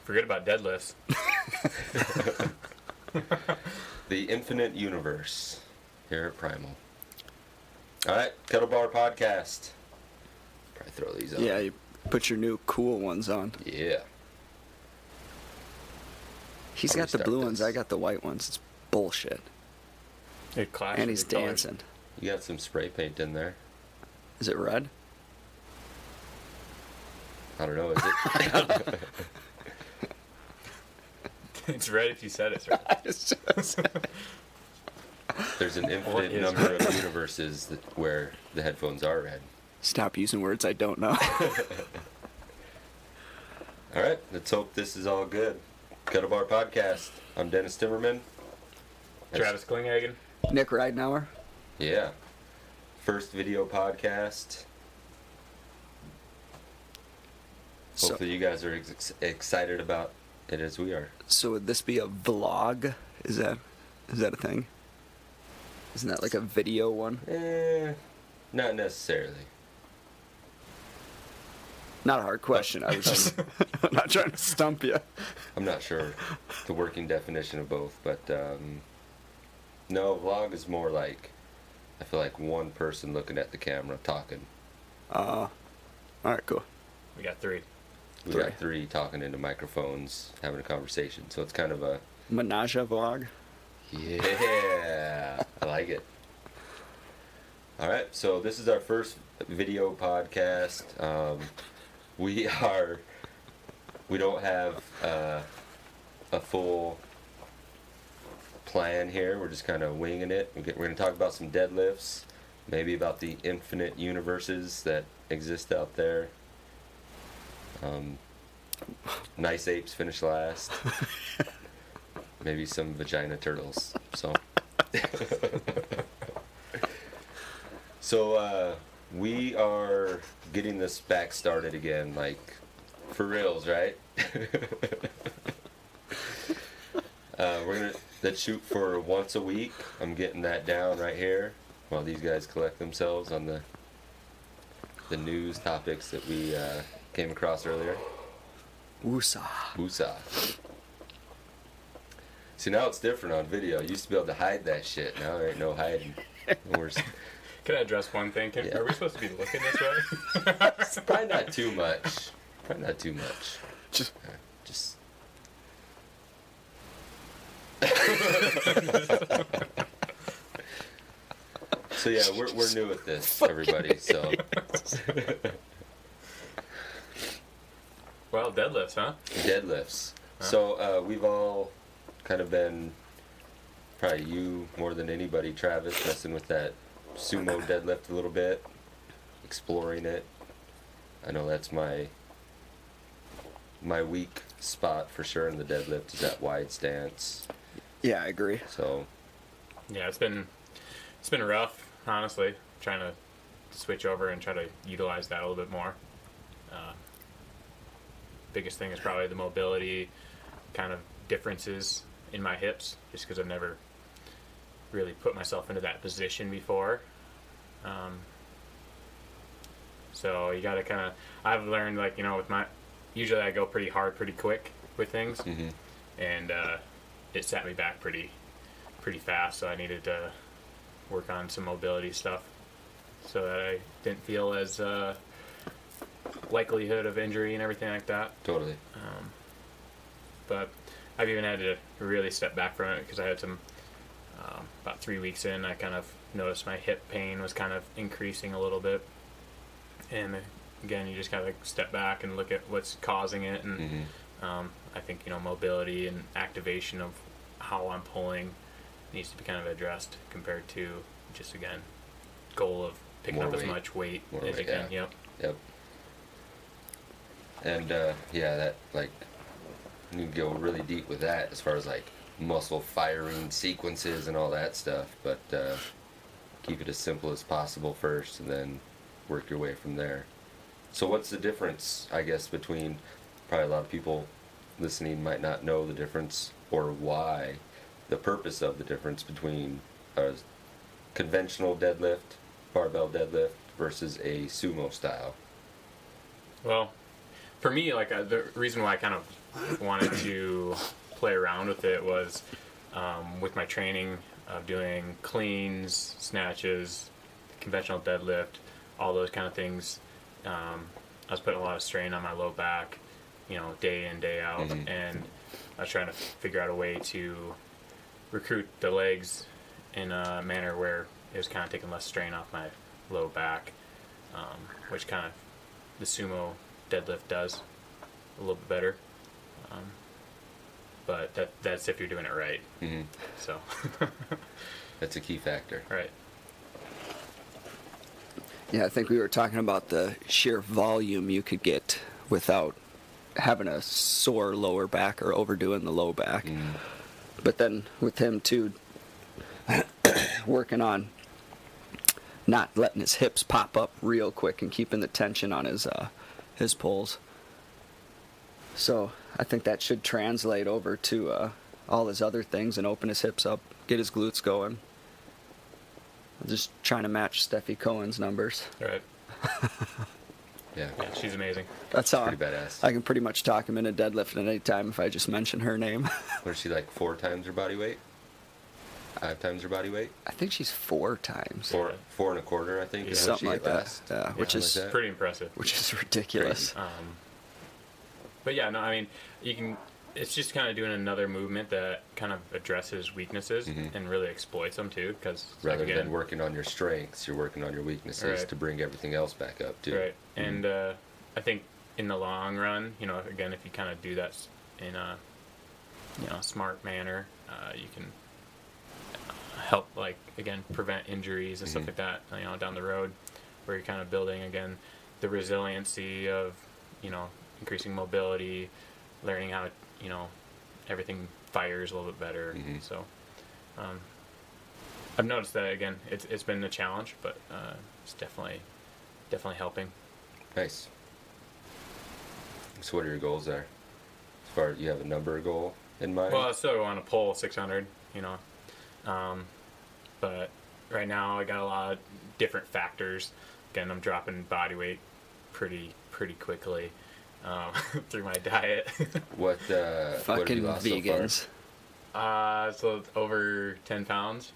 Forget about deadlifts. The infinite universe here at Primal. All right, KettleBar Podcast. Probably throw these on. Yeah, you put your new cool ones on. Yeah. He's How got do the we blue start ones, this? I got the white ones. It's bullshit. It clashes And he's with colors. dancing. You got some spray paint in there. Is it red? I don't know, is it? It's red if you said it's red. There's an What infinite is number of universes where the headphones are red. Stop using words I don't know. All right, let's hope this is all good. KettleBar Podcast. I'm Dennis Timmerman. Travis Klinghagen. Nick Ridenauer. Yeah. First video podcast. So, Hopefully you guys are excited about it as we are. so would this be a vlog? Is that a thing? Isn't that like a video one? Not necessarily. Not a hard question. I was just I'm not trying to stump you. I'm not sure the working definition of both, but no, vlog is more like, I feel like one person looking at the camera talking. All right, cool. We got 3. We got 3 talking into microphones, having a conversation. So it's kind of a, Menage a vlog. yeah, I like it. All right, so this is our first video podcast. We don't have a full plan here. We're just kind of winging it. We're going to talk about some deadlifts, maybe about the infinite universes that exist out there. Nice apes finish last. Maybe some vagina turtles. So we are getting this back started again, like for reals, right? Let's shoot for once a week. I'm getting that down right here while these guys collect themselves on the news topics that we came across earlier. Woosah. Woosah. See, now it's different on video. I used to be able to hide that shit. Now there ain't no hiding. Can I address one thing? Yeah. Are we supposed to be looking this way? Probably not too much. Probably not too much. Just Just. So yeah, we're new at this, everybody. So Well, deadlifts, huh? deadlifts. So we've all kind of been, probably you more than anybody, Travis, messing with that sumo deadlift a little bit, exploring it. I know that's my weak spot for sure in the deadlift is that wide stance. yeah, I agree. So Yeah, it's been rough, honestly, trying to switch over and try to utilize that a little bit more. Biggest thing is probably the mobility kind of differences in my hips, just because I've never really put myself into that position before. So you got to kind of, I've learned, like, with usually I go pretty hard pretty quick with things, and it set me back pretty fast, so I needed to work on some mobility stuff so that I didn't feel as likelihood of injury and everything like that. totally. But I've even had to really step back from it because I had some, about 3 weeks in, I kind of noticed my hip pain was kind of increasing a little bit. And again, you just kind of step back and look at what's causing it. And I think, mobility and activation of how I'm pulling needs to be kind of addressed compared to just, again, goal of picking More up as weight. much weight More as weight, you can. yeah. Yep. Yep. And that, like, you can go really deep with that as far as like muscle firing sequences and all that stuff, but keep it as simple as possible first and then work your way from there. So what's the difference, I guess, between, probably a lot of people listening might not know the difference or why, the purpose of the difference between a conventional deadlift, barbell deadlift versus a sumo style? Well, for me, like the reason why I kind of wanted to play around with it was with my training of doing cleans, snatches, conventional deadlift, all those kind of things. I was putting a lot of strain on my low back, day in, day out, and I was trying to figure out a way to recruit the legs in a manner where it was kind of taking less strain off my low back, which kind of the sumo deadlift does a little bit better. But that's if you're doing it right. Mm-hmm. So that's a key factor. Right. Yeah, I think we were talking about the sheer volume you could get without having a sore lower back or overdoing the low back. But then with him too, working on not letting his hips pop up real quick and keeping the tension on his pulls. So I think that should translate over to all his other things and open his hips up, get his glutes going. I'm just trying to match Steffi Cohen's numbers. Right. Yeah, she's amazing. That's how pretty badass. I can pretty much talk him into deadlifting at any time if I just mention her name. What is she, like 4 times her body weight? 5 times her body weight? I think she's 4 times. 4 1/4, I think. Yeah. Is what Something she like hit that. last. Yeah, which is like that. Pretty impressive. which is ridiculous. But yeah, no, I mean, you can. It's just kind of doing another movement that kind of addresses weaknesses and really exploits them too, because Rather than working on your strengths, you're working on your weaknesses Right. to bring everything else back up too. Right. And I think in the long run, again, if you kind of do that in a smart manner, you can help, like, again, prevent injuries and stuff like that, down the road, where you're kind of building, again, the resiliency of, increasing mobility, learning how, everything fires a little bit better. So I've noticed that, again, it's been a challenge, but it's definitely helping. Nice. So what are your goals there? As far as you have a number goal in mind? Well, I still want to pull 600, but right now I got a lot of different factors. Again, I'm dropping body weight pretty quickly through my diet. What have Fucking you lost vegans. So over 10 pounds.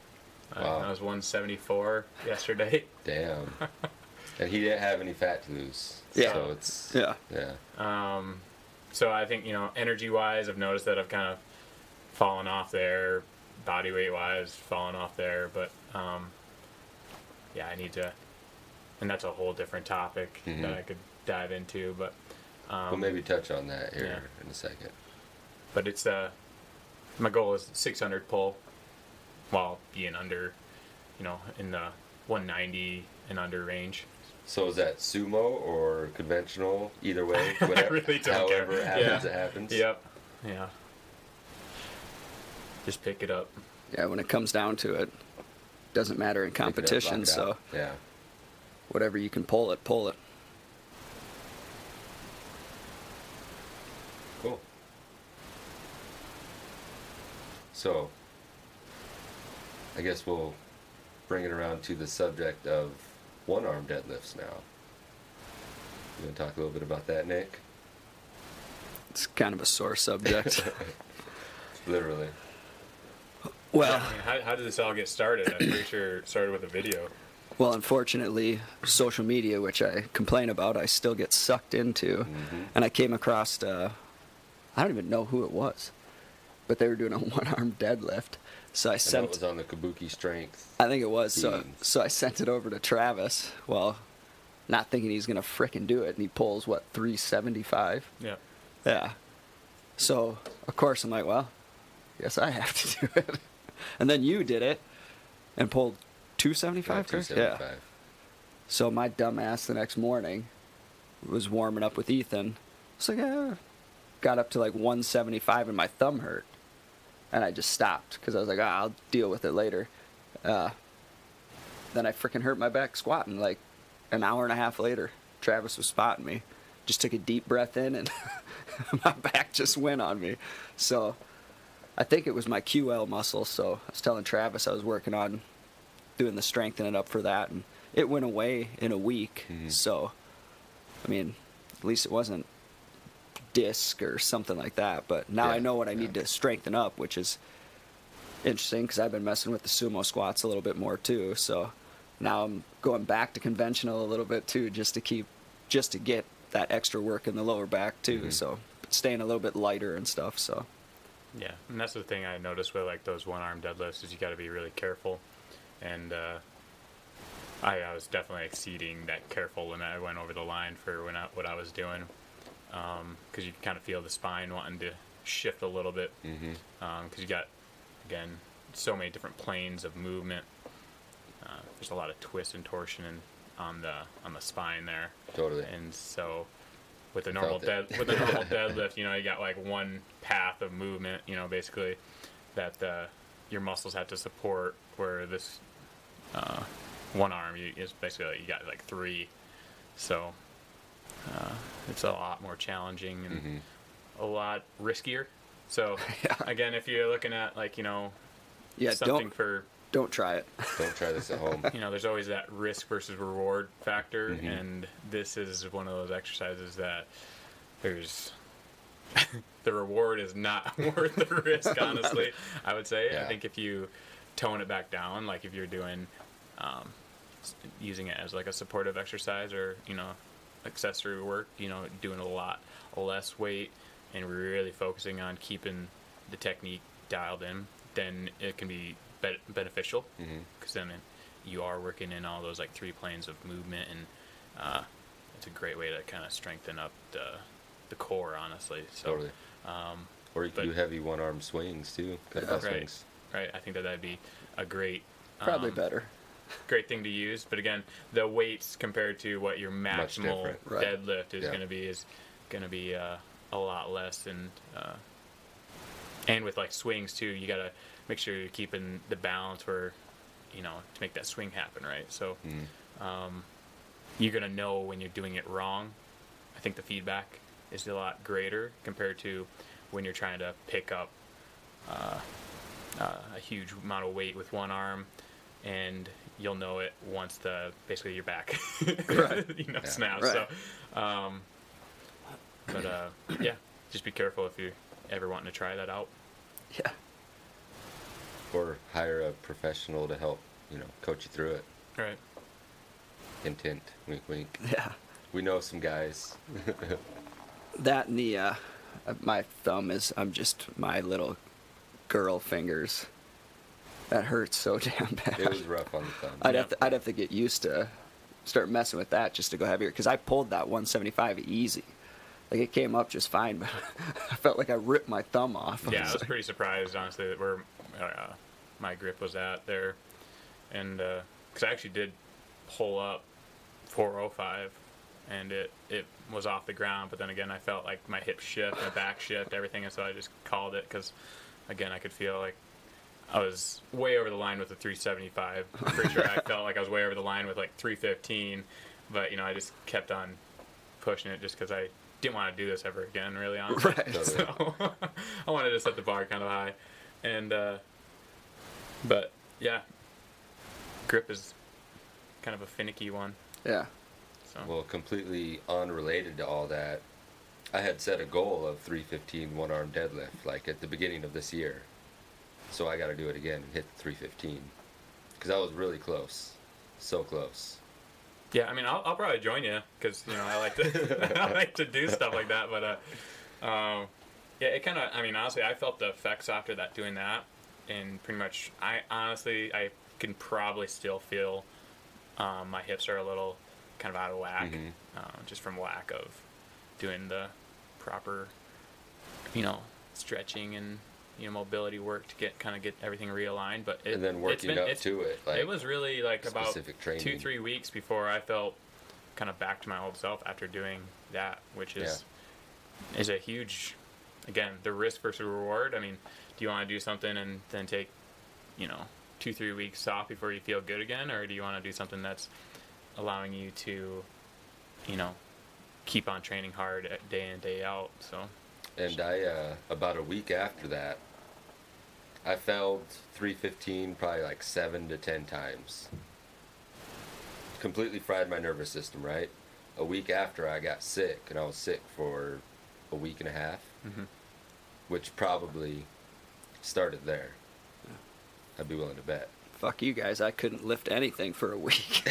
Wow. I was 174 yesterday. Damn. And he didn't have any fat to lose. Yeah. So it's Yeah. So I think, energy-wise, I've noticed that I've kind of fallen off there. Body weight-wise, fallen off there. But, I need to... And that's a whole different topic that I could dive into. But we'll maybe touch on that here in a second. But it's... my goal is 600 pull while being under, in the 190 and under range. So is that sumo or conventional? Either way, whatever. I really don't however care. it happens, it happens. Yep. Yeah. Just pick it up. Yeah, when it comes down to it, doesn't matter in Pick it up, competition, lock it so out. Yeah. whatever you can pull it, pull it. Cool. So, I guess we'll bring it around to the subject of one-arm deadlifts now. You want to talk a little bit about that, Nick? It's kind of a sore subject. Literally. Well, I mean, how did this all get started? I'm pretty sure it started with a video. well, unfortunately, social media, which I complain about, I still get sucked into. And I came across, I don't even know who it was, but they were doing a one-arm deadlift. So I And that sent, was on the Kabuki strength. I think it was, Beans. so I sent it over to Travis, well, not thinking he's going to frickin' do it, and he pulls, 375? Yeah. Yeah. So, of course, I'm like, well, guess I have to do it. And then you did it and pulled 275, correct? 275. So my dumb ass the next morning was warming up with Ethan. It's like, got up to 175 and my thumb hurt. And I just stopped because I was like, I'll deal with it later. Then I freaking hurt my back squatting an hour and a half later. Travis was spotting me. Just took a deep breath in and my back just went on me. So I think it was my QL muscle. So I was telling Travis I was working on doing the strengthening up for that. And it went away in a week. So, I mean, at least it wasn't disc or something like that. But now I know what I need to strengthen up, which is interesting because I've been messing with the sumo squats a little bit more too. So now I'm going back to conventional a little bit too, just to get that extra work in the lower back too. So staying a little bit lighter and stuff. So yeah, and that's the thing I noticed with like those one-arm deadlifts is you got to be really careful, and I was definitely exceeding that careful when I went over the line for what I was doing, because you can kind of feel the spine wanting to shift a little bit, because you got, again, so many different planes of movement. There's a lot of twist and torsion on the spine there. Totally. And so with a normal deadlift, you know, you got like one path of movement, you know, basically that your muscles have to support, where this one arm is basically you got like three. So it's a lot more challenging and a lot riskier. So again, if you're looking at like, you know, something don't try it. Don't try this at home. You know, there's always that risk versus reward factor, and this is one of those exercises that there's the reward is not worth the risk, honestly. I would say. I think if you tone it back down, like if you're doing using it as like a supportive exercise or, you know, accessory work, you know, doing a lot less weight and really focusing on keeping the technique dialed in, then it can be beneficial, because then you are working in all those like three planes of movement, and it's a great way to kind of strengthen up the core, honestly. So, totally. Or you can do heavy one-arm swings too, kettlebell swings. Right. I think that'd be a great, probably better, great thing to use. But again, the weights compared to what your maximal deadlift is going to be a lot less, and with like swings too, you gotta make sure you're keeping the balance where, you know, to make that swing happen, right? So you're going to know when you're doing it wrong. I think the feedback is a lot greater compared to when you're trying to pick up a huge amount of weight with one arm, and you'll know it once basically your back snaps. Right. So, just be careful if you're ever wanting to try that out. Yeah. Or hire a professional to help, you know, coach you through it. Right. Hint, hint, wink, wink. Yeah. We know some guys. That and the my thumb I'm just my little girl fingers. That hurts so damn bad. It was rough on the thumb. I'd have to get used to start messing with that just to go heavier, because I pulled that 175 easy. Like, it came up just fine, but I felt like I ripped my thumb off. Yeah, I was pretty surprised, honestly, that where my grip was at there. And because I actually did pull up 405, and it was off the ground. But then again, I felt like my hip shift, my back shift, everything. And so I just called it because, again, I could feel like I was way over the line with the 375. I'm pretty sure I felt like I was way over the line with like 315. But, you know, I just kept on pushing it just because I didn't want to do this ever again, really, honestly. Right. So I wanted to set the bar kind of high. And, but yeah, grip is kind of a finicky one. Yeah. So. Well, completely unrelated to all that, I had set a goal of 315 one-arm deadlift, like at the beginning of this year. So I got to do it again and hit 315. Because I was really close. So close. Yeah, I mean, I'll probably join you because, you know, I like to I like to do stuff like that. But yeah, it kind of. I mean, honestly, I felt the effects after that doing that, and pretty much, I can probably still feel my hips are a little kind of out of whack, just from lack of doing the proper, you know, stretching and, you know, mobility work to get everything realigned. But and then working up to it. Like, it was really like about training. 2-3 weeks before I felt kind of back to my old self after doing that, which is a huge, again, the risk versus reward. I mean, do you want to do something and then take, you know, 2-3 weeks off before you feel good again, or do you want to do something that's allowing you to, you know, keep on training hard day in, day out? So. And I, about a week after that, I failed 315 probably like 7 to 10 times. Completely fried my nervous system, right? A week after I got sick, and I was sick for a week and a half, Mm-hmm. which probably started there. I'd be willing to bet. Fuck you guys, I couldn't lift anything for a week.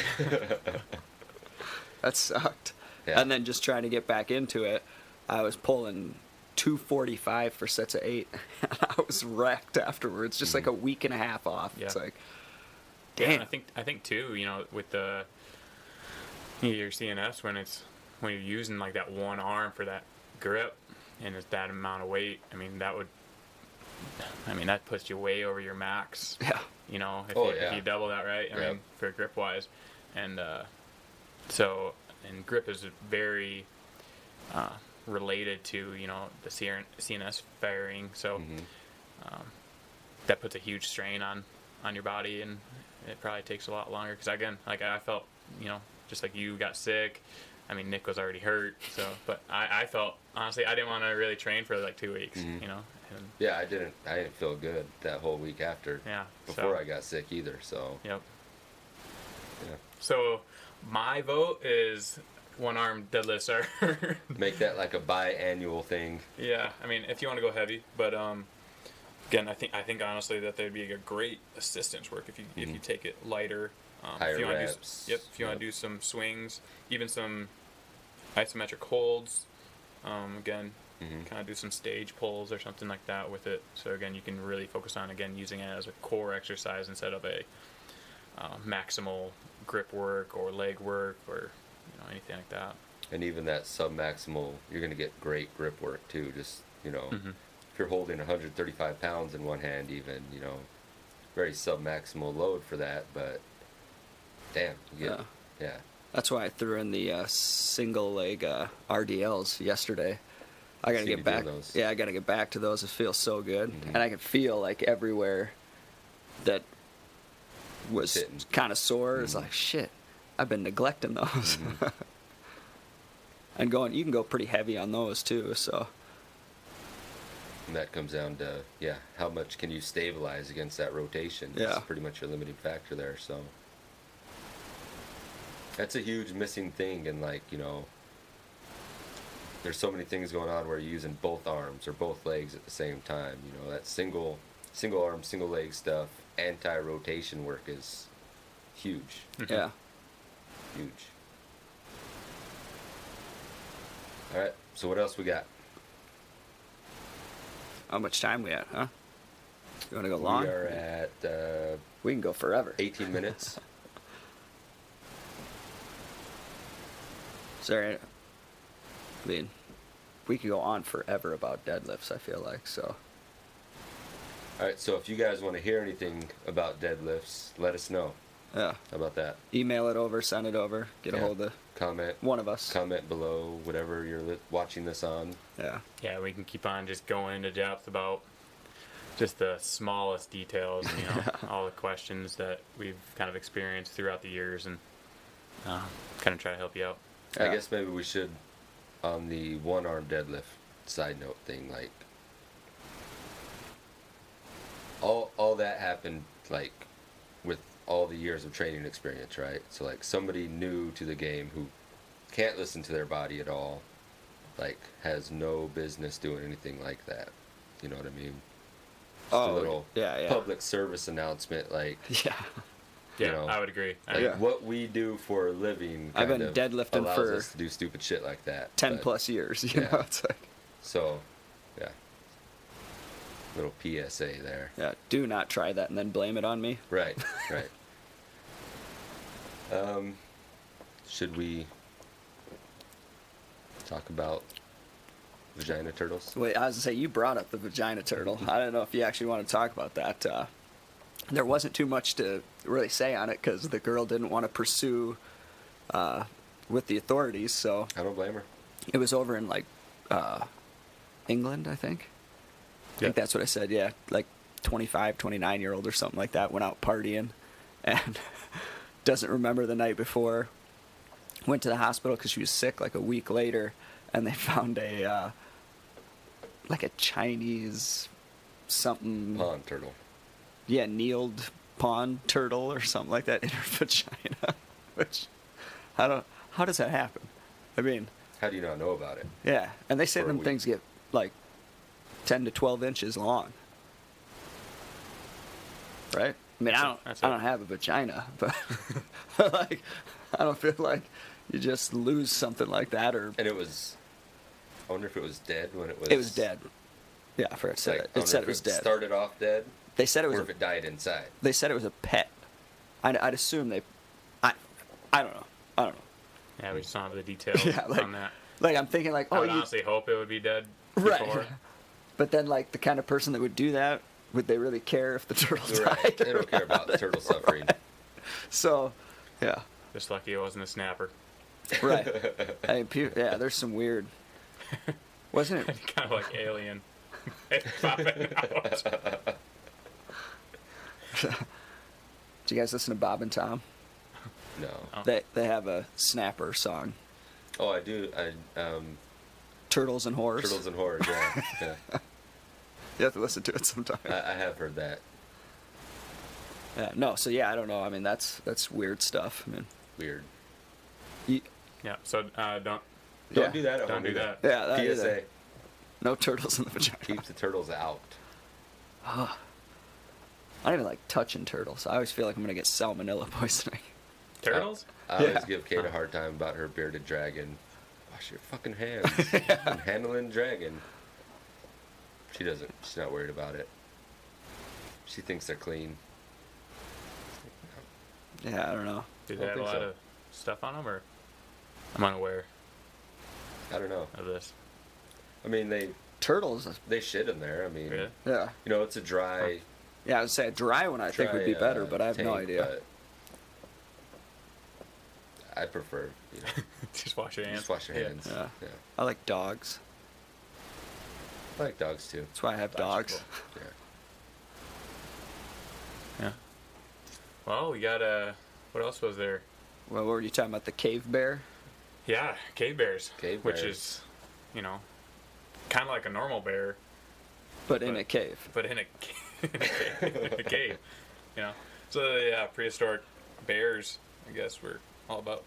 That sucked. Yeah. And then just trying to get back into it, I was pulling 245 for sets of 8. And I was wrecked afterwards, just like a week and a half off. Yeah. It's like, Yeah, damn. and I think too, with your CNS when you're using like that one arm for that grip and it's that amount of weight, that puts you way over your max. Yeah. If you double that, right? I mean, for grip wise, and grip is very related to the CNS firing, so that puts a huge strain on your body, and it probably takes a lot longer. Because again, like I felt, just like you got sick. I mean, Nick was already hurt, but I felt honestly I didn't want to really train for like 2 weeks, And, Yeah, I didn't feel good that whole week after. Yeah. Before I got sick either. So. Yep. Yeah. So my vote is one arm deadlifts are. Make that like a biannual thing. Yeah, if you want to go heavy, but again, I think honestly that they'd be a great assistance work if you take it lighter. Higher if you want reps. to if you want to do some swings, even some isometric holds. Again, kind of do some stage pulls or something like that with it. So again, you can really focus on using it as a core exercise instead of a maximal grip work or leg work or anything like that. And even that sub-maximal, you're going to get great grip work too. Just, if you're holding 135 pounds in one hand even, very sub-maximal load for that, but damn, you get, yeah. That's why I threw in the single leg RDLs yesterday. I gotta get back. Yeah, I gotta get back to those. It feels so good, and I can feel like everywhere that was kind of sore. It's like shit. I've been neglecting those. And you can go pretty heavy on those too. So. And that comes down to how much can you stabilize against that rotation? Yeah. That's pretty much your limiting factor there. So. That's a huge missing thing, and there's so many things going on where you're using both arms or both legs at the same time. That single arm, single leg stuff, anti-rotation work is huge. Yeah. Huge. All right. So what else we got? How much time we at, huh? You want to go long? We are at we can go forever. 18 minutes. Sorry. We could go on forever about deadlifts, I feel like, so. All right, so if you guys want to hear anything about deadlifts, let us know. Yeah. How about that? Email it over, send it over, get a hold of one of us. Comment below whatever you're watching this on. Yeah. Yeah, we can keep on just going into depth about just the smallest details, all the questions that we've kind of experienced throughout the years, and kind of try to help you out. I guess maybe we should, on the one-arm deadlift side note thing, like, all that happened, like, with all the years of training experience, right? So, like, somebody new to the game who can't listen to their body at all, like, has no business doing anything like that. You know what I mean? Just a little public service announcement, like... Yeah. Yeah, I would agree. What we do for a living I've been deadlifting allows for us to do stupid shit like that. 10 plus years, you know? It's like... So, yeah. Little PSA there. Yeah, do not try that and then blame it on me. Right. Should we talk about vagina turtles? Wait, I was going to say, you brought up the vagina turtle. I don't know if you actually want to talk about that. There wasn't too much to really say on it because the girl didn't want to pursue with the authorities, so... I don't blame her. It was over in, England, I think. I think that's what I said, yeah. 25, 29-year-old or something like that went out partying and doesn't remember the night before. Went to the hospital because she was sick a week later, and they found a Chinese something... Pond turtle. Yeah, kneeled pond turtle or something like that in her vagina. Which, how does that happen? How do you not know about it? Yeah, and they say For a them week. things get like 10 to 12 inches long. Right? I mean, I don't have a vagina, but like, I don't feel like you just lose something like that, or And it was. I wonder if it was dead when it was. it was dead. Yeah, I forgot to say Like, it. I It said wonder it was if dead. Started off dead. They said it was. Or if it died inside. They said it was a pet. I'd assume they. I don't know. I don't know. Yeah, we just don't have the details Yeah, like- on that. Like I'm thinking like, I oh, would you, honestly hope it would be dead right. before. But then like the kind of person that would do that, would they really care if the turtle Right. died? They don't care about the turtle suffering. So, yeah. Just lucky it wasn't a snapper. Right. I mean, yeah, there's some weird. Wasn't it? Kind of like Alien. Popping out. Did you guys listen to Bob and Tom? No. Oh. They have a snapper song, Oh, I do. Turtles and Horrors. Turtles and Horrors. Yeah. Yeah. You have to listen to it sometime. I have heard that. Yeah, no, so yeah, I don't know. I mean, that's weird stuff. I mean, Weird. you, Yeah, so don't Don't do that. At Don't home do either. that. yeah, that PSA. either. No turtles in the vagina. Keeps the turtles out. I don't even like touching turtles. I always feel like I'm gonna get salmonella poisoning. turtles. I always Yeah. give Kate a hard time about her bearded dragon. Wash your fucking hands. I'm handling dragon. She doesn't. She's not worried about it. She thinks they're clean. Yeah, I don't know. Do I they don't have a think lot so. of stuff on them, or I'm unaware I don't know. of this? I mean, Turtles. they shit in there. I mean, Really? Yeah. you know, it's a dry. Yeah, I would say a dry one I think would be dry, better, but I have no tank, idea. but I prefer, you know, Just wash your hands. just wash your Yeah. hands. Yeah. Yeah. I like dogs. I like dogs too. That's why I have Dogs dogs. are Yeah. Yeah. Well, we got what else was there? Well, what were you talking about? The cave bear? Yeah, cave bears. Cave which bears. is, kind of like a normal bear, But in a cave. but in a in a cave. So yeah, prehistoric bears, I guess, were all about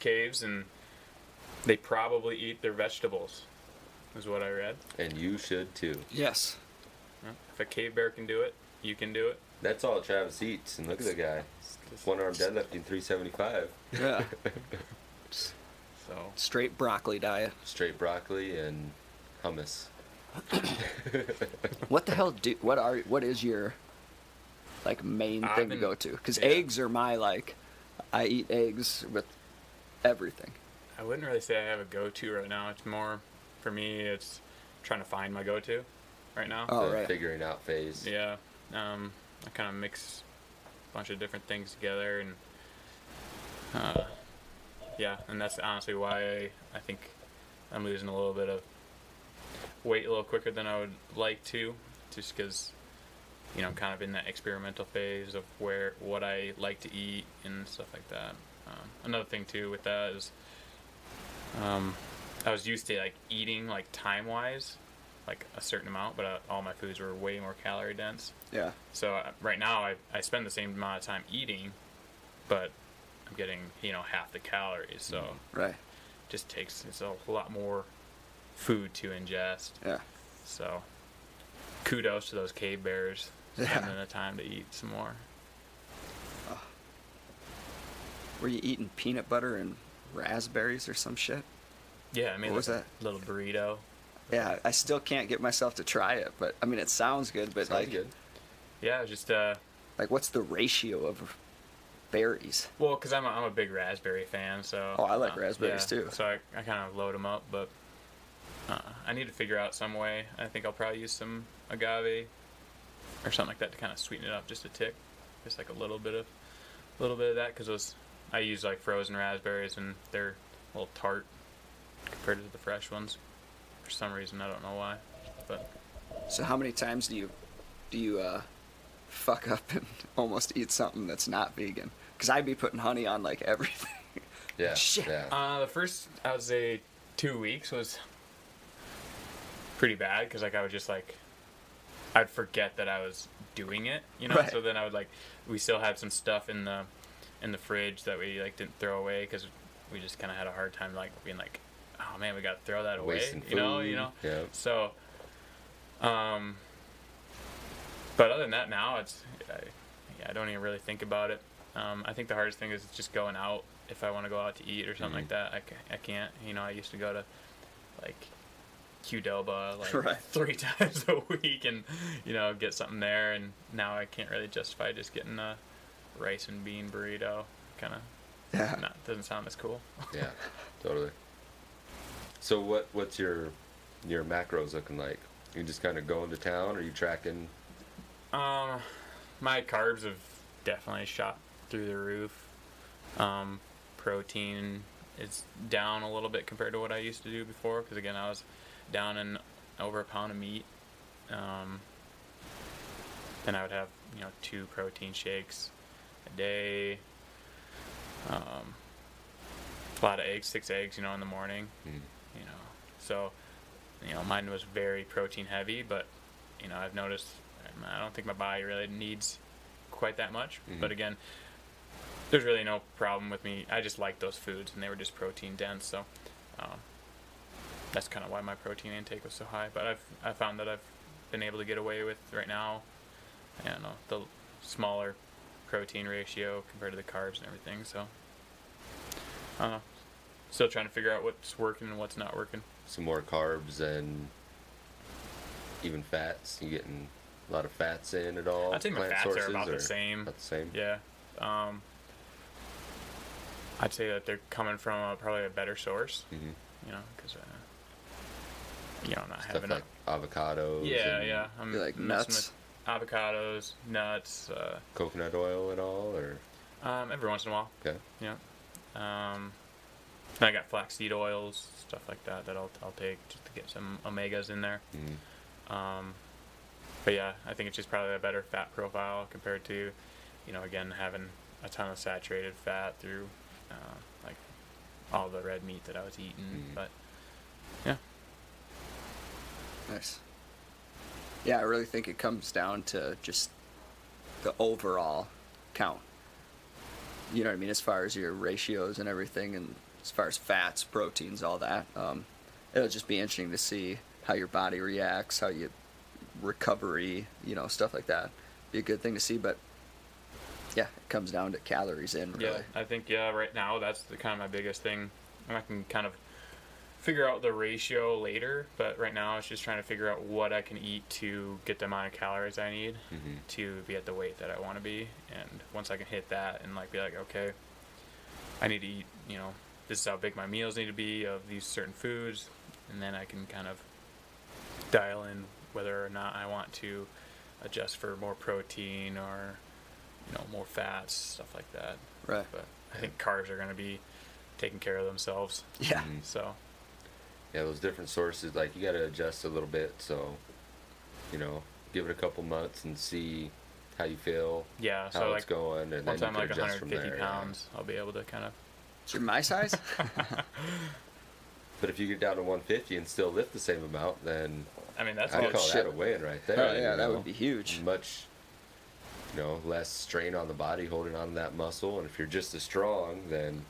caves, and they probably eat their vegetables, is what I read. And you should too. Yes. Yeah. If a cave bear can do it, you can do it. That's all Travis eats. And look at the guy. One arm deadlifting 375. Yeah. So Straight broccoli diet. Straight broccoli and hummus. What the hell what is your like main I've thing to been- go to? Because yeah. eggs are my I eat eggs with everything. I wouldn't really say I have a go-to right now. It's more, for me, it's trying to find my go-to right now. Oh, The right. figuring out phase. Yeah. I kind of mix a bunch of different things together, and yeah, and that's honestly why I think I'm losing a little bit of weight a little quicker than I would like to, just because I'm kind of in that experimental phase of what I like to eat and stuff like that. Another thing too with that is I was used to like eating like time-wise, like a certain amount, but all my foods were way more calorie dense. Yeah. So right now I spend the same amount of time eating, but I'm getting half the calories. So Right. it's a lot more food to ingest. Yeah. So kudos to those cave bears Yeah. spending the time to eat some more. Were you eating peanut butter and raspberries or some shit? Yeah, I mean, What was like that? a little burrito. Yeah, I still can't get myself to try it, but I mean it sounds good, but Sounds like good. Yeah, just like what's the ratio of berries? well, because I'm a big raspberry fan, so. Oh, I like raspberries, too. So I kind of load them up, but I need to figure out some way. I think I'll probably use some agave or something like that to kind of sweeten it up just a tick, just like a little bit of that, because I use like frozen raspberries and they're a little tart compared to the fresh ones. For some reason, I don't know why, but So how many times do you fuck up and almost eat something that's not vegan? Because I'd be putting honey on like everything. Yeah. Shit. Yeah. the first, I would say, 2 weeks was pretty bad because like I would just like I'd forget that I was doing it, Right. So then I would we still had some stuff in the fridge that we like didn't throw away because we just kind of had a hard time like being like, oh man, we got to throw that away. Wasting You know. Yeah. So, but other than that, now I don't even really think about it. I think the hardest thing is just going out. If I want to go out to eat or something like that, I can't. You know, I used to go to like Qdoba like 3 times a week and, you know, get something there, and now I can't really justify just getting a rice and bean burrito. Kind of doesn't sound as cool. Yeah, totally. So what's your macros looking like? You just kind of going to town, or are you tracking? My carbs have definitely shot through the roof. Protein is down a little bit compared to what I used to do before, because again, I was down in over a pound of meat. Then I would have, you know, 2 protein shakes a day. A lot of eggs, 6 eggs, you know, in the morning. You know, so, you know, mine was very protein heavy, but, you know, I've noticed I don't think my body really needs quite that much. But again, there's really no problem with me. I just like those foods, and they were just protein dense, so that's kind of why my protein intake was so high. But I found that I've been able to get away with right now, I don't know, the smaller protein ratio compared to the carbs and everything. So I don't know. Still trying to figure out what's working and what's not working. Some more carbs and even fats. You getting a lot of fats in at all? I'd say my fats are about the same. About the same? Yeah. I'd say that they're coming from probably a better source. You know, because you know, not Stuff having like avocados. Yeah. I'm like nuts. Avocados, nuts. Coconut oil at all, or? Every once in a while. Okay. Yeah. I got flaxseed oils, stuff like that I'll take just to get some omegas in there. But yeah, I think it's just probably a better fat profile compared to, you know, again, having a ton of saturated fat through like all the red meat that I was eating. But yeah. Nice. Yeah, I really think it comes down to just the overall count. You know what I mean? As far as your ratios and everything, and as far as fats, proteins, all that. It'll just be interesting to see how your body reacts, how you recovery, you know, stuff like that. Be a good thing to see, but yeah, it comes down to calories in, really. Yeah, I think, right now that's kind of my biggest thing. And I can kind of figure out the ratio later, but right now it's just trying to figure out what I can eat to get the amount of calories I need to be at the weight that I want to be. And once I can hit that and like be like, okay, I need to eat, you know, this is how big my meals need to be of these certain foods, and then I can kind of dial in whether or not I want to adjust for more protein or, you know, more fats, stuff like that. Right. But I think carbs are going to be taking care of themselves. Yeah. So. Yeah, those different sources, like, you got to adjust a little bit. So, you know, give it a couple months and see how you feel. Yeah. How so it's going, and once then I'm you can like adjust from 150 there. pounds, I'll be able to kind of. You're my size? But if you get down to 150 and still lift the same amount, then I mean, that's I'd good call shit. that a win right there. Oh, yeah, you that know? would be huge. Much, you know, less strain on the body holding on to that muscle. And if you're just as strong, then,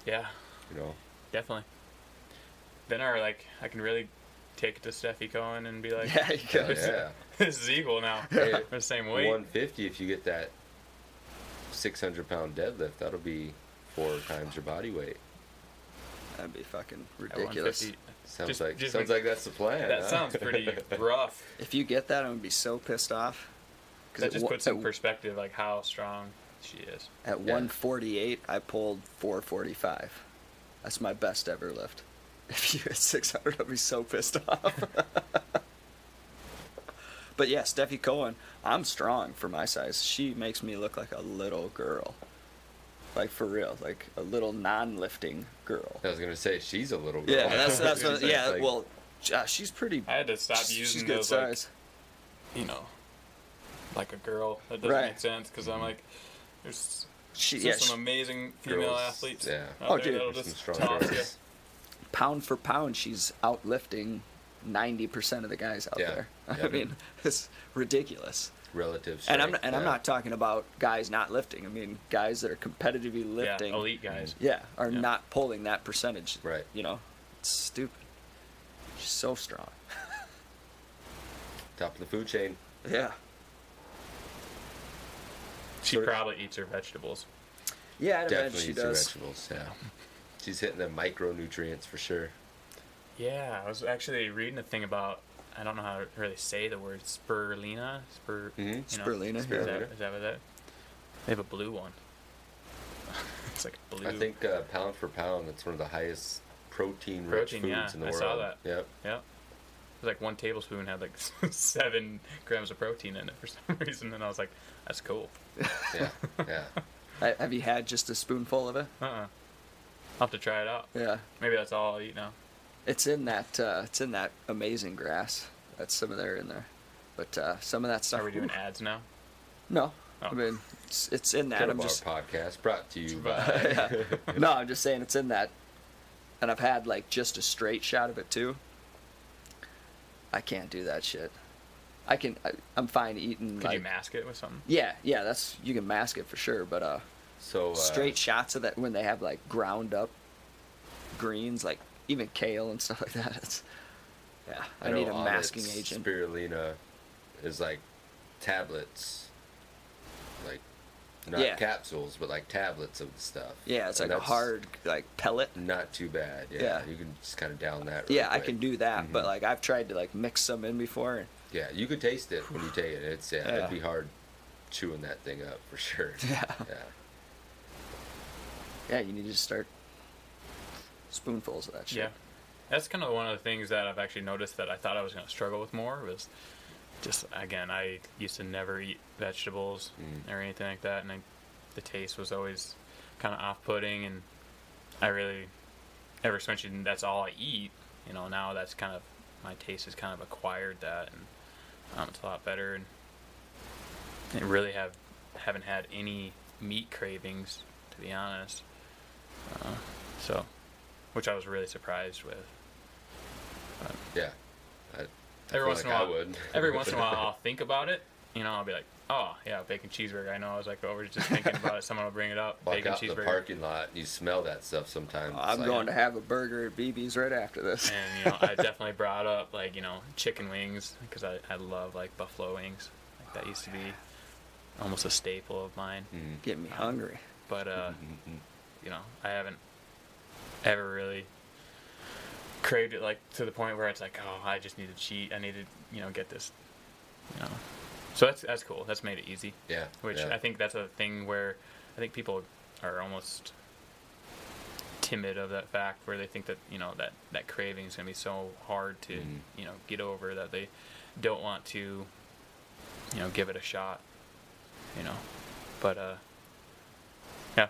Yeah, you know. definitely. Then I can really take it to Steffi Cohen and be like, Yeah, you could. Yeah. this is equal now. Hey, We're the same weight. 150, if you get that 600-pound deadlift, that'll be 4 times your body weight. That'd be fucking At ridiculous. 150. Sounds Just like that's the plan. That huh? sounds pretty rough. If you get that, I'm going to be so pissed off. That just puts in perspective, like, how strong she is. At 148, I pulled 445. That's my best ever lift. If you hit 600, I'll be so pissed off. But yeah, Steffi Cohen, I'm strong for my size. She makes me look like a little girl. Like, for real. Like, a little non-lifting girl. I was going to say, she's a little girl. Yeah, that's what, yeah, Like, well, she's pretty... I had to stop she's using good those, size. like, you know, like a girl. That doesn't Right. make sense, because I'm like, there's Yeah, some amazing female girls, athletes yeah. out Oh, there dude. that'll There's just some strong toss you. girls. pound for pound, she's outlifting 90% of the guys out Yeah. there. Yeah, I mean, it's ridiculous. Relative And strength. I'm not talking about guys not lifting. I mean, guys that are competitively lifting. Yeah, elite guys. Yeah, are Yeah. not pulling that percentage. Right. You know, It's stupid. She's so strong. Top of the food chain. Yeah. She probably eats her vegetables. Yeah, I'd imagine Definitely she eats her does. vegetables. Yeah. She's hitting the micronutrients for sure. Yeah, I was actually reading a thing about, I don't know how to really say the word, spirulina? Mhm. Spirulina. Is that what that? They have a blue one. It's like blue. I think pound for pound, it's one of the highest protein-rich foods yeah, in the I world. saw that. Yep. Yeah. It was like 1 tablespoon had like 7 grams of protein in it for some reason, and I was like, that's cool. Yeah. Yeah. Have you had just a spoonful of it? I'll have to try it out. Yeah. Maybe that's all I'll eat now. It's in that amazing grass. That's some of there in there. But some of that stuff. Are we doing ads now? No. Oh. I mean, it's in that. I'm KettleBar just Podcast brought to you by. yeah. No, I'm just saying it's in that. And I've had like just a straight shot of it too. I can't do that shit. I'm fine eating. Could like, you mask it with something? Yeah, that's you can mask it for sure. But So straight shots of that when they have like ground up greens, like even kale and stuff like that. It's I know need a all masking its agent. Spirulina is like tablets, like not Yeah. capsules, but like tablets of the stuff. Yeah, it's And like a that's hard like pellet. Not too bad. Yeah, Yeah. you can just kind of down that. Really Yeah, I quick. can do that, but Mhm. like I've tried to like mix some in before. And, Yeah, you could taste it when you take it. It's Yeah. it'd be hard chewing that thing up for sure. Yeah. Yeah. yeah, you need to start spoonfuls of that shit. Yeah. That's kind of one of the things that I've actually noticed that I thought I was going to struggle with more was just, again, I used to never eat vegetables or anything like that, and the taste was always kind of off-putting, and I really, ever since that's all I eat, now that's kind of, my taste has kind of acquired that, and it's a lot better, and I really haven't had any meat cravings, to be honest, so, which I was really surprised with. Yeah. Every once in a I while, would. every once in a while, I'll think about it. I'll be like, "Oh, yeah, bacon cheeseburger." I know. I was like, "Oh, just thinking about it." Someone will bring it up. Walk Bacon out in the cheeseburger. parking lot and you smell that stuff sometimes. I'm It's going to have a burger at BB's right after this. And I definitely brought up like chicken wings because I love like buffalo wings. Like that used to be almost a staple of mine. Getting me hungry. But I haven't ever really craved it like to the point where it's like, oh, I just need to cheat. I need to get this. So that's cool. That's made it easy. Yeah. Which yeah. I think that's a thing where I think people are almost timid of that fact where they think that that craving is going to be so hard to get over that they don't want to give it a shot. But yeah.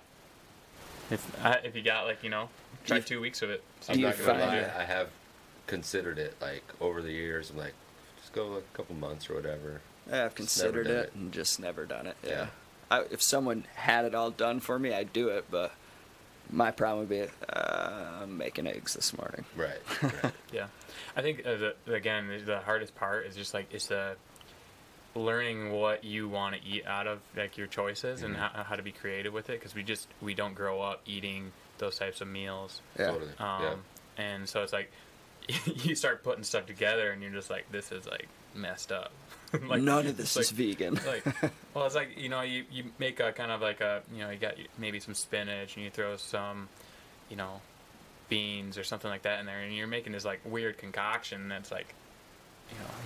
If you got try 2 weeks of it. Do I'm you not gonna find lie, it- I have considered it like over the years. I'm like, just go like a couple months or whatever. I've considered done it it. and just never done it. Yeah. If someone had it all done for me, I'd do it. But my problem would be, I'm making eggs this morning. Right. Yeah, I think the hardest part is just it's the learning what you want to eat out of like your choices and how to be creative with it because we don't grow up eating those types of meals. Yeah. Totally. Yeah. And so it's like you start putting stuff together and you're just like, this is like messed up. Like, None of this like, is vegan. Well, it's like you make a kind of like you got maybe some spinach and you throw some beans or something like that in there and you're making this like weird concoction that's like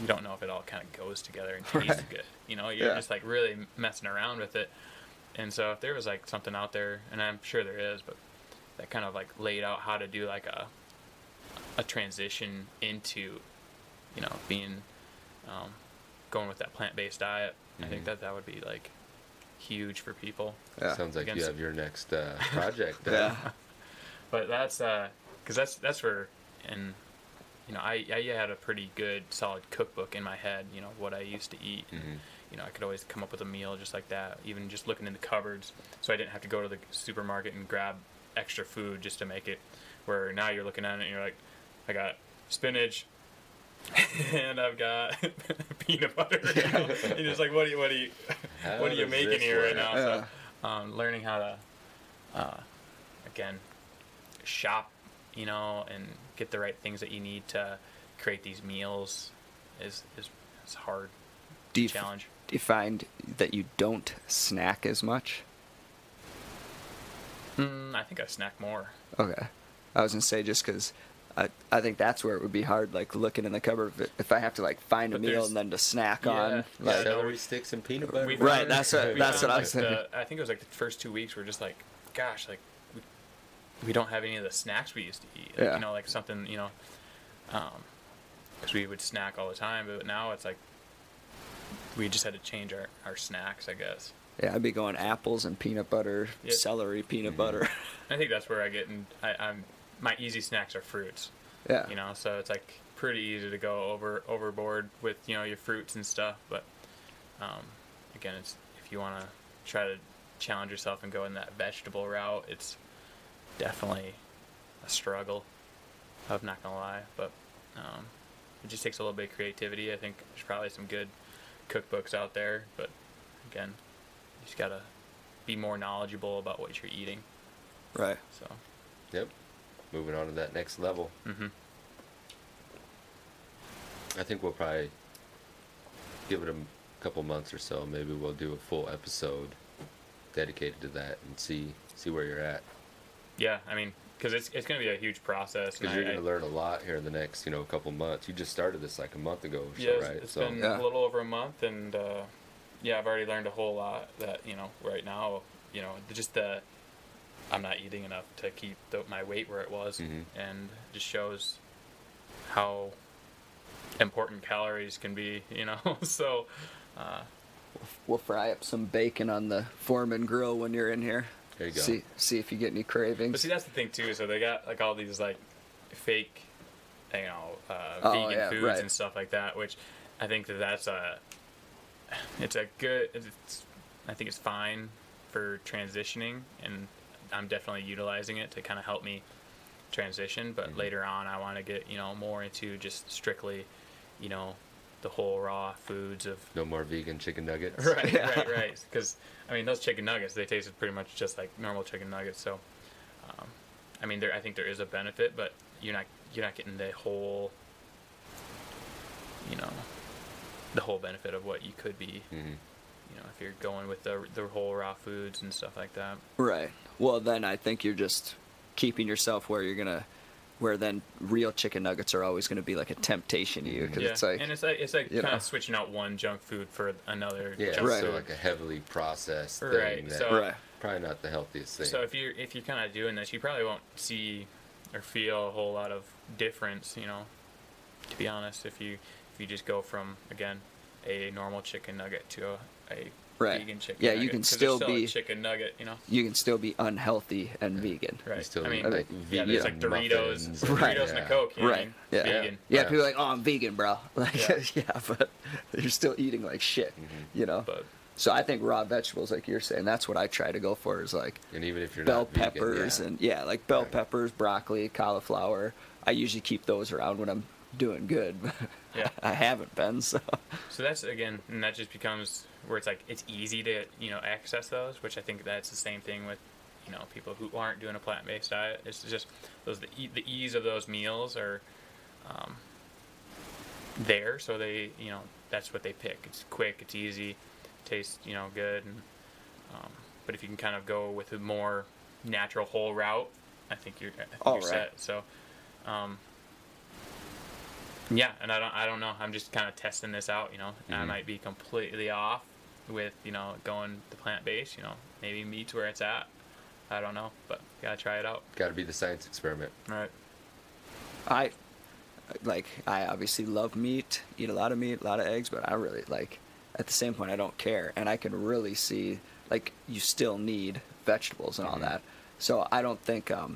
you don't know if it all kind of goes together and tastes good. You're just like really messing around with it. And so if there was like something out there, and I'm sure there is, but that kind of like laid out how to do like a transition into being going with that plant-based diet, I think that would be like huge for people. Yeah. Sounds like you Against- have your next project. Yeah. But that's because that's where, and I had a pretty good solid cookbook in my head. What I used to eat. I could always come up with a meal just like that, even just looking in the cupboards, so I didn't have to go to the supermarket and grab extra food just to make it. Where now you're looking at it and you're like, I got spinach. And I've got peanut butter. And you're just like, what are you making here right now? Yeah. So, learning how to, again, shop, and get the right things that you need to create these meals is hard. Challenge. Do you find that you don't snack as much? I think I snack more. Okay. I was going to say, just because I think that's where it would be hard, like looking in the cupboard, if I have to like find a meal and then to snack on. Like, celery sticks and peanut butter. Right, that's what I was saying. I think it was like the first 2 weeks were just like, gosh, like we don't have any of the snacks we used to eat. Like, you know, like something, you know, because we would snack all the time, but now it's like we just had to change our snacks, I guess. Yeah, I'd be going apples and peanut butter, celery, peanut butter. I think that's where I get I'm my easy snacks are fruits. Yeah. You know, so it's like pretty easy to go overboard with, you know, your fruits and stuff. But again, it's if you want to try to challenge yourself and go in that vegetable route, it's definitely a struggle. I'm not gonna lie, but it just takes a little bit of creativity. I think there's probably some good cookbooks out there, but again, you just gotta be more knowledgeable about what you're eating. Right. So. Yep. Moving on to that next level. Mm-hmm. I think we'll probably give it a couple months or so. Maybe we'll do a full episode dedicated to that and see where you're at. Yeah, I mean, because it's going to be a huge process. Because you're going to learn a lot here in the next, couple months. You just started this like a month ago or so, right? It's been a little over a month, and I've already learned a whole lot that, right now, just I'm not eating enough to keep my weight where it was, and it just shows how important calories can be, so... We'll fry up some bacon on the Foreman grill when you're in here. There you go. See if you get any cravings. But see, that's the thing too. So they got like all these like fake, vegan foods and stuff like that, which I think that's I think it's fine for transitioning, and I'm definitely utilizing it to kind of help me transition. But later on, I want to get more into just strictly, the whole raw foods of no more vegan chicken nuggets. Right. Because I mean, those chicken nuggets, they tasted pretty much just like normal chicken nuggets. So, I mean, I think there is a benefit, but you're not getting the whole, the whole benefit of what you could be. If you're going with the whole raw foods and stuff like that. Right. Well, then I think you're just keeping yourself where then real chicken nuggets are always going to be like a temptation to you, because it's like kind of switching out one junk food for another. Junk food. Like a heavily processed thing. Probably not the healthiest thing. So if you're kind of doing this, you probably won't see or feel a whole lot of difference. To be honest, if you just go from again a normal chicken nugget to a vegan chicken nugget. You can still be a chicken nugget, You can still be unhealthy and vegan. Right. Vegan there's like Doritos muffins, and a Coke. Vegan. Yeah, people are like, oh, I'm vegan, bro. But you're still eating like shit, But, So I think raw vegetables, like you're saying, that's what I try to go for, is like and even if you're bell not vegan, peppers like bell peppers, broccoli, cauliflower. I usually keep those around when I'm doing good. I haven't been, so that's again, and that just becomes where it's like it's easy to access those, which I think that's the same thing with people who aren't doing a plant-based diet. It's just the ease of those meals are there, so they that's what they pick. It's quick, it's easy, tastes good, and but if you can kind of go with a more natural whole route, I think you're set. So. And I don't know. I'm just kind of testing this out, I might be completely off with, going the plant-based, maybe meat's where it's at. I don't know, but gotta try it out. Gotta be the science experiment. Right. I obviously love meat, eat a lot of meat, a lot of eggs, but I really at the same point, I don't care. And I can really see, you still need vegetables and all that. So I don't think, I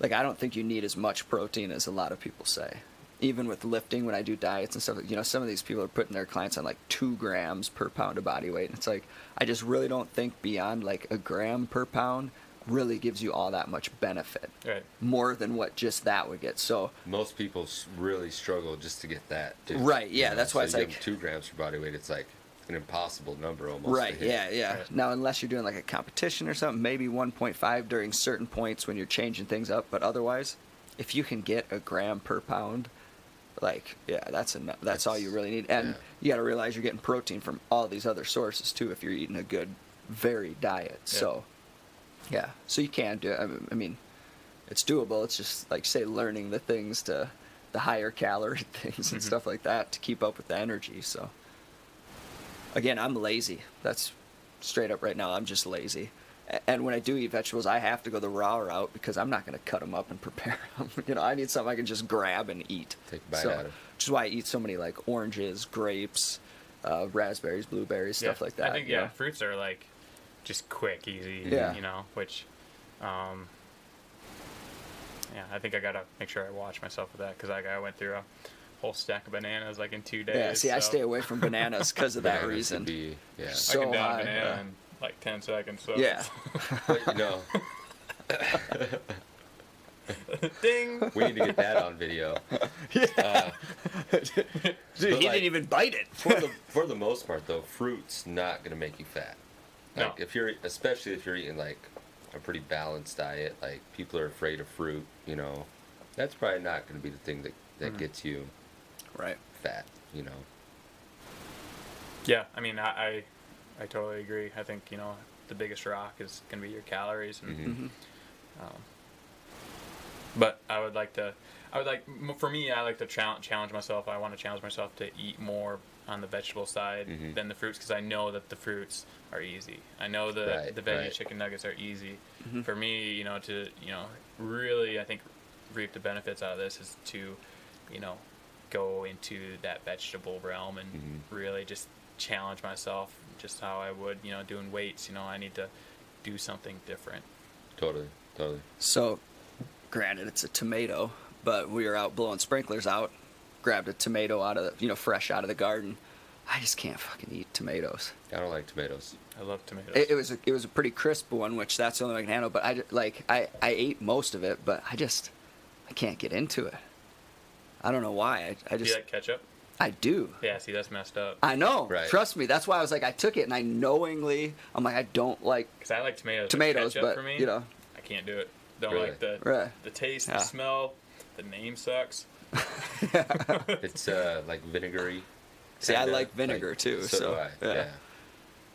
don't think you need as much protein as a lot of people say. Even with lifting, when I do diets and stuff, some of these people are putting their clients on 2 grams per pound of body weight. And it's I just really don't think beyond a gram per pound really gives you all that much benefit. Right. More than what just that would get. So most people really struggle just to get that. Too. Right. Yeah. That's why so it's 2 grams per body weight. It's an impossible number almost. Right, yeah. Right. Now, unless you're doing a competition or something, maybe 1.5 during certain points when you're changing things up, but otherwise, if you can get a gram per pound, like, yeah, that's all you really need. And you got to realize you're getting protein from all these other sources too if you're eating a good, varied diet. Yeah. So, yeah, so you can do it. I mean, it's doable. It's just like, say, learning the things the higher calorie things and stuff like that to keep up with the energy. So, again, I'm lazy. That's straight up right now. I'm just lazy. And when I do eat vegetables, I have to go the raw route because I'm not going to cut them up and prepare them. You know, I need something I can just grab and eat. Take a bite out of. Which is why I eat so many, like, oranges, grapes, raspberries, blueberries, stuff like that. I think, fruits are, like, just quick, easy, you know, which, I think I got to make sure I watch myself with that because I went through a whole stack of bananas, like, in 2 days. Yeah, see, I stay away from bananas because of that reason. So I can down a banana in, like, 10 seconds. So. Yeah. But, you know. Ding! We need to get that on video. Yeah. Dude, he didn't even bite it. For the most part, though, fruit's not going to make you fat. Like, no. especially if you're eating, like, a pretty balanced diet, like, people are afraid of fruit, you know, that's probably not going to be the thing that gets you fat, you know. Yeah, I mean, I totally agree. I think, you know, the biggest rock is going to be your calories. And, but for me, I like to challenge myself. I want to challenge myself to eat more on the vegetable side than the fruits because I know that the fruits are easy. I know the veggie chicken nuggets are easy. For me, you know, to, you know, really, I think, reap the benefits out of this is to, you know, go into that vegetable realm and really just challenge myself just how I would, you know, doing weights. You know, I need to do something different. Totally. So, granted, it's a tomato, but we were out blowing sprinklers out, grabbed a tomato out of fresh out of the garden. I just can't fucking eat tomatoes. I don't like tomatoes. I love tomatoes. It was a pretty crisp one, which that's the only one I can handle. But I ate most of it, but I can't get into it. I don't know why. I just. Do you like ketchup? I do. Yeah, see, that's messed up. I know. Right. Trust me. That's why I was like, I took it, and I'm like, I don't like. Because I like tomatoes. Tomatoes, but for me, you know, I can't do it. Don't really? like the taste, the smell. The name sucks. It's like vinegary. See, I like vinegar too. So do I. Yeah.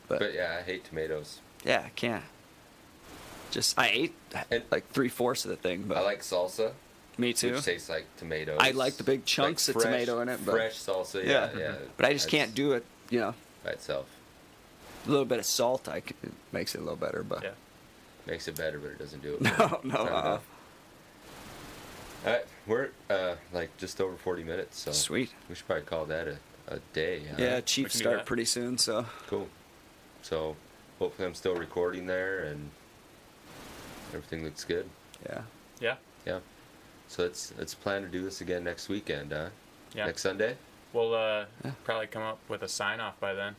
But yeah, I hate tomatoes. Yeah, I can't. I ate like 3/4 of the thing, but I like salsa. Me too. Which tastes like tomatoes. I like the big chunks of tomato in it, but fresh salsa. Yeah. But I just can't do it, you know. By itself. A little bit of salt, it makes it a little better, but makes it better, but it doesn't do it. No. All right, we're like just over 40 minutes, so sweet. We should probably call that a day. Yeah, Chiefs start pretty soon, so cool. So hopefully I'm still recording there and everything looks good. Yeah. So let's plan to do this again next weekend, huh? Yeah. Next Sunday. We'll probably come up with a sign off by then.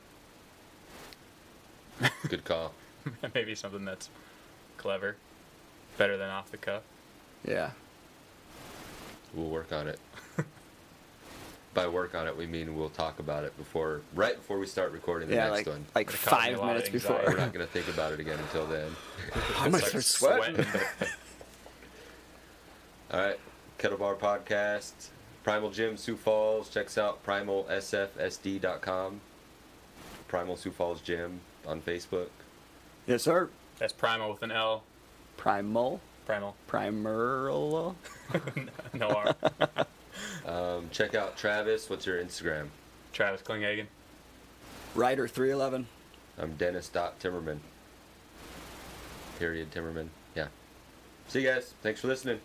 Good call. Maybe something that's clever, better than off the cuff. Yeah. We'll work on it. By work on it, we mean we'll talk about it right before we start recording the next one. Like 5 minutes before. We're not going to think about it again until then. I might start sweating. All right, KettleBar Podcast, Primal Gym, Sioux Falls. Check us out, primalsfsd.com. Primal Sioux Falls Gym on Facebook. Yes, sir. That's Primal with an L. Primal. No R. Check out Travis. What's your Instagram? Travis Klinghagen. Ryder 311. I'm Dennis.Timmerman. Timmerman. Yeah. See you guys. Thanks for listening.